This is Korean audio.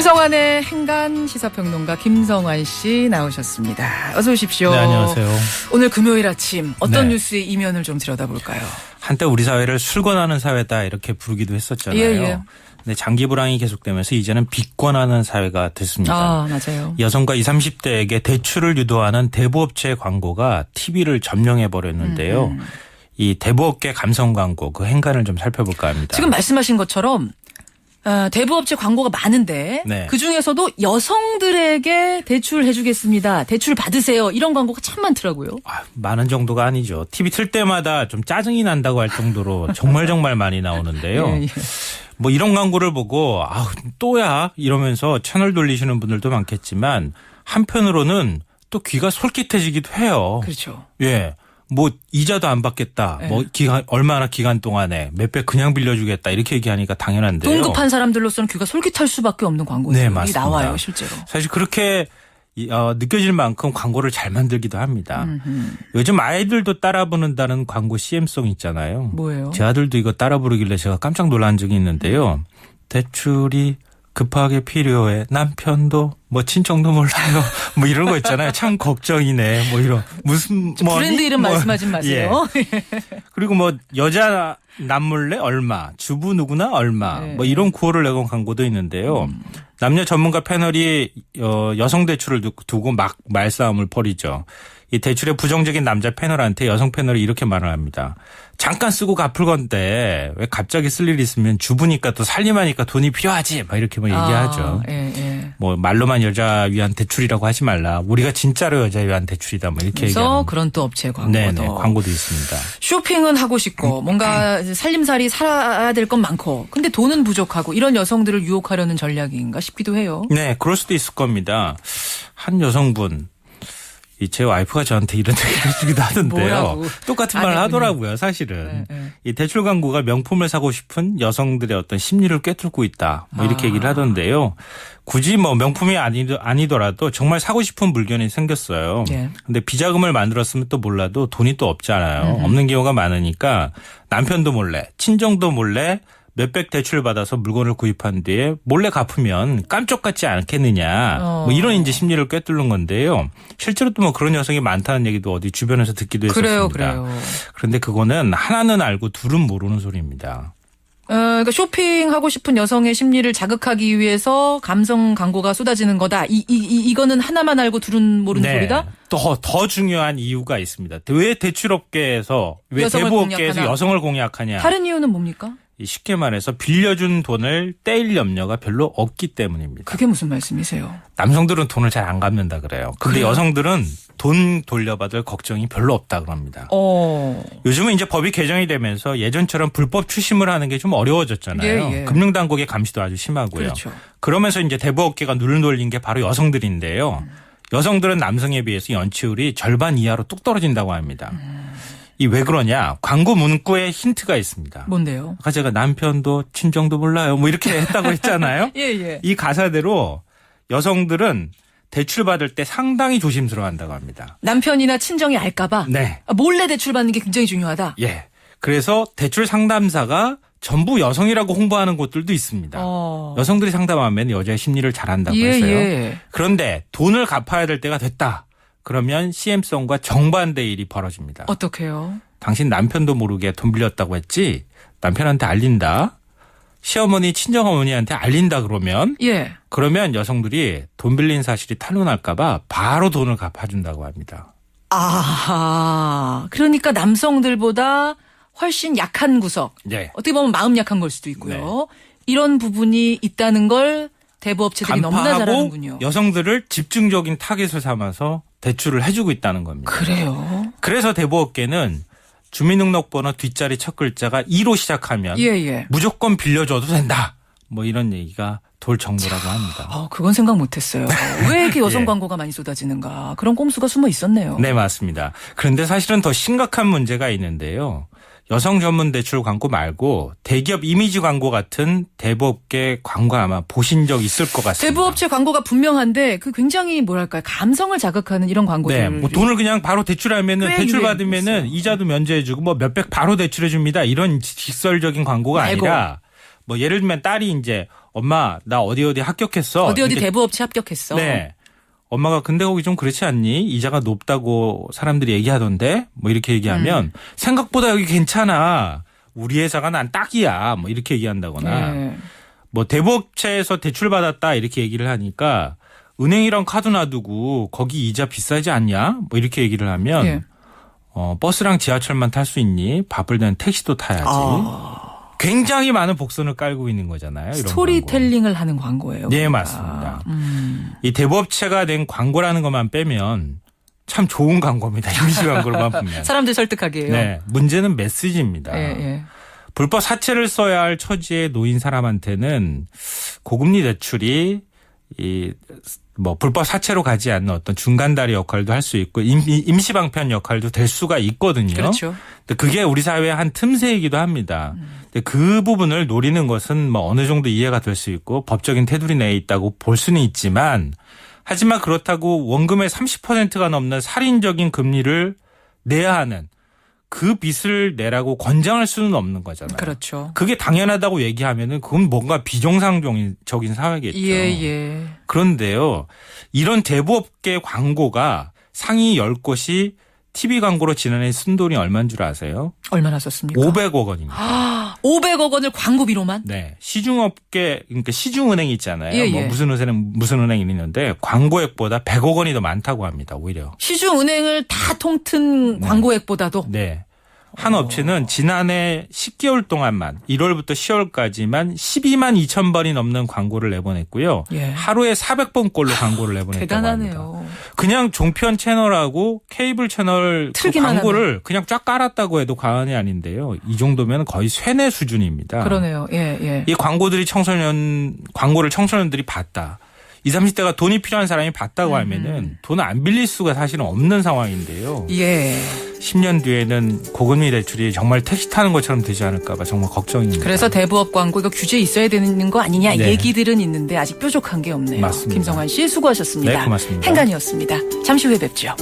김성환의 행간 시사평론가 김성환 씨 나오셨습니다. 어서 오십시오. 네, 안녕하세요. 오늘 금요일 아침 어떤 네. 뉴스의 이면을 좀 들여다볼까요? 한때 우리 사회를 술권하는 사회다 이렇게 부르기도 했었잖아요. 예. 근데 장기 불황이 계속되면서 이제는 빚권하는 사회가 됐습니다. 아, 맞아요. 여성과 20, 30대에게 대출을 유도하는 대부업체 광고가 TV를 점령해버렸는데요. 이 대부업계 감성 광고 그 행간을 좀 살펴볼까 합니다. 지금 말씀하신 것처럼 대부업체 광고가 많은데 네. 그중에서도 여성들에게 대출해 주겠습니다. 대출 받으세요. 이런 광고가 참 많더라고요. 많은 정도가 아니죠. TV 틀 때마다 좀 짜증이 난다고 할 정도로 정말 많이 나오는데요. 예. 뭐 이런 광고를 보고 또야 이러면서 채널 돌리시는 분들도 많겠지만 한편으로는 또 귀가 솔깃해지기도 해요. 그렇죠. 예. 뭐 이자도 안 받겠다. 네. 뭐 얼마나 기간 동안에 몇 배 그냥 빌려주겠다. 이렇게 얘기하니까 당연한데요. 돈 급한 사람들로서는 귀가 솔깃할 수밖에 없는 광고들이 네, 맞습니다. 나와요, 실제로. 사실 그렇게 느껴질 만큼 광고를 잘 만들기도 합니다. 요즘 아이들도 따라 부른다는 광고 CM송 있잖아요. 뭐예요? 제 아들도 이거 따라 부르길래 제가 깜짝 놀란 적이 있는데요. 대출이 급하게 필요해. 남편도 뭐 친정도 몰라요. 뭐 이런 거 있잖아요. 참 걱정이네. 뭐 이런 무슨 뭐 브랜드 이름 말씀하지 마세요. 예. 그리고 뭐 여자 남몰래 얼마, 주부 누구나 얼마. 네. 뭐 이런 구호를 내건 광고도 있는데요. 남녀 전문가 패널이 여성 대출을 두고 막 말싸움을 벌이죠. 이 대출의 부정적인 남자 패널한테 여성 패널이 이렇게 말을 합니다. 잠깐 쓰고 갚을 건데 왜 갑자기 쓸 일이 있으면 주부니까 또 살림하니까 돈이 필요하지. 막 이렇게 뭐 얘기하죠. 예. 뭐 말로만 여자 위한 대출이라고 하지 말라. 우리가 진짜로 여자 위한 대출이다. 뭐 이렇게 그래서 얘기하는. 그런 또 업체 광고도. 네네. 광고도 있습니다. 쇼핑은 하고 싶고 뭔가 살림살이 살아야 될 건 많고 근데 돈은 부족하고 이런 여성들을 유혹하려는 전략인가 싶기도 해요. 네. 그럴 수도 있을 겁니다. 한 여성분. 제 와이프가 저한테 이런 얘기를 해주기도 하던데요. 뭐라고? 똑같은 말을 하더라고요, 사실은. 네. 이 대출 광고가 명품을 사고 싶은 여성들의 어떤 심리를 꿰뚫고 있다. 뭐 이렇게 얘기를 하던데요. 굳이 뭐 명품이 아니더라도 정말 사고 싶은 물건이 생겼어요. 예. 근데 비자금을 만들었으면 또 몰라도 돈이 또 없잖아요. 없는 경우가 많으니까 남편도 몰래, 친정도 몰래 몇백 대출 받아서 물건을 구입한 뒤에 몰래 갚으면 깜짝같지 않겠느냐. 뭐 이런 이제 심리를 꿰뚫는 건데요. 실제로 또 뭐 그런 여성이 많다는 얘기도 어디 주변에서 듣기도 했었습니다. 그래요. 그런데 그거는 하나는 알고 둘은 모르는 소리입니다. 그러니까 쇼핑하고 싶은 여성의 심리를 자극하기 위해서 감성 광고가 쏟아지는 거다. 이거는 하나만 알고 둘은 모르는 소리다? 더 중요한 이유가 있습니다. 왜 대출업계에서, 왜 대부업계에서 여성을 공략하냐. 다른 이유는 뭡니까? 쉽게 말해서 빌려준 돈을 떼일 염려가 별로 없기 때문입니다. 그게 무슨 말씀이세요? 남성들은 돈을 잘 안 갚는다 그래요. 근데 여성들은 돈 돌려받을 걱정이 별로 없다 그럽니다. 요즘은 이제 법이 개정이 되면서 예전처럼 불법 추심을 하는 게 좀 어려워졌잖아요. 예. 금융당국의 감시도 아주 심하고요. 그렇죠. 그러면서 이제 대부업계가 눈을 돌린 게 바로 여성들인데요. 여성들은 남성에 비해서 연체율이 절반 이하로 뚝 떨어진다고 합니다. 이 왜 그러냐? 광고 문구에 힌트가 있습니다. 뭔데요? 아까 제가 남편도 친정도 몰라요. 뭐 이렇게 했다고 했잖아요. 예. 이 가사대로 여성들은 대출 받을 때 상당히 조심스러워한다고 합니다. 남편이나 친정이 알까봐? 네. 몰래 대출 받는 게 굉장히 중요하다? 예. 그래서 대출 상담사가 전부 여성이라고 홍보하는 곳들도 있습니다. 여성들이 상담하면 여자의 심리를 잘 안다고 했어요. 그런데 돈을 갚아야 될 때가 됐다. 그러면 CM송과 정반대의 일이 벌어집니다. 어떻게요? 당신 남편도 모르게 돈 빌렸다고 했지? 남편한테 알린다. 시어머니, 친정어머니한테 알린다 그러면 그러면 여성들이 돈 빌린 사실이 탄로날까 봐 바로 돈을 갚아준다고 합니다. 그러니까 남성들보다 훨씬 약한 구석. 네. 어떻게 보면 마음 약한 걸 수도 있고요. 이런 부분이 있다는 걸 대부업체들이 너무나 잘 아는군요. 여성들을 집중적인 타깃을 삼아서 대출을 해주고 있다는 겁니다. 그래요? 그래서 대부업계는 주민등록번호 뒷자리 첫 글자가 2로 시작하면 무조건 빌려줘도 된다. 뭐 이런 얘기가 돌 정도라고 합니다. 그건 생각 못했어요. 왜 이렇게 여성 광고가 많이 쏟아지는가. 그런 꼼수가 숨어 있었네요. 네, 맞습니다. 그런데 사실은 더 심각한 문제가 있는데요. 여성 전문 대출 광고 말고 대기업 이미지 광고 같은 대부업계 광고 아마 보신 적 있을 것 같습니다. 대부업체 광고가 분명한데 그 굉장히 뭐랄까요. 감성을 자극하는 이런 광고들. 네, 뭐 돈을 그냥 바로 대출하면은 대출 받으면은 이자도 면제해주고 뭐 몇백 바로 대출해줍니다. 이런 직설적인 광고가 아니라 뭐 예를 들면 딸이 이제 엄마 나 어디 합격했어. 어디 이렇게 대부업체 합격했어. 네. 엄마가 근데 거기 좀 그렇지 않니? 이자가 높다고 사람들이 얘기하던데 뭐 이렇게 얘기하면 생각보다 여기 괜찮아. 우리 회사가 난 딱이야. 뭐 이렇게 얘기한다거나 네. 뭐 대부업체에서 대출받았다 이렇게 얘기를 하니까 은행이랑 카드 놔두고 거기 이자 비싸지 않냐? 뭐 이렇게 얘기를 하면 예. 버스랑 지하철만 탈 수 있니? 바쁠 때는 택시도 타야지. 굉장히 많은 복선을 깔고 있는 거잖아요. 이런 스토리텔링을 하는 광고예요. 네, 그러니까. 맞습니다. 이 대부업체가 낸 광고라는 것만 빼면 참 좋은 광고입니다. 임시 광고로만 보면. 사람들 설득하기에요. 네, 문제는 메시지입니다. 예. 불법 사채를 써야 할 처지에 놓인 사람한테는 고금리 대출이 뭐 불법 사채로 가지 않는 어떤 중간다리 역할도 할 수 있고 임시 방편 역할도 될 수가 있거든요. 그렇죠. 근데 그게 우리 사회의 한 틈새이기도 합니다. 근데 그 부분을 노리는 것은 뭐 어느 정도 이해가 될 수 있고 법적인 테두리 내에 있다고 볼 수는 있지만 하지만 그렇다고 원금의 30%가 넘는 살인적인 금리를 내야 하는 그 빚을 내라고 권장할 수는 없는 거잖아요. 그렇죠. 그게 당연하다고 얘기하면은 그건 뭔가 비정상적인 사회겠죠. 예. 그런데요. 이런 대부업계 광고가 상위 10곳이 TV 광고로 지난해 쓴 돈이 얼마인 줄 아세요? 얼마나 썼습니까? 500억 원입니다. 500억 원을 광고비로만? 네. 시중업계, 그러니까 시중은행이 있잖아요. 예. 뭐 무슨 은행이 있는데 광고액보다 100억 원이 더 많다고 합니다. 오히려. 시중은행을 다 통튼 광고액보다도? 네. 한 업체는 지난해 10개월 동안만 1월부터 10월까지만 12만 2천 번이 넘는 광고를 내보냈고요. 예. 하루에 400번꼴로 광고를 내보냈다고 대단하네요. 합니다. 그냥 종편 채널하고 케이블 채널 그 광고를 그냥 쫙 깔았다고 해도 과언이 아닌데요. 이 정도면 거의 쇠뇌 수준입니다. 그러네요. 예. 이 광고를 청소년들이 봤다. 20, 30대가 돈이 필요한 사람이 봤다고 하면은 돈을 안 빌릴 수가 사실은 없는 상황인데요. 예. 10년 뒤에는 고금리 대출이 정말 택시 타는 것처럼 되지 않을까 봐 정말 걱정입니다. 그래서 대부업 광고 이거 규제 있어야 되는 거 아니냐 네. 얘기들은 있는데 아직 뾰족한 게 없네요. 맞습니다. 김성환 씨 수고하셨습니다. 네, 고맙습니다. 행간이었습니다. 잠시 후에 뵙죠.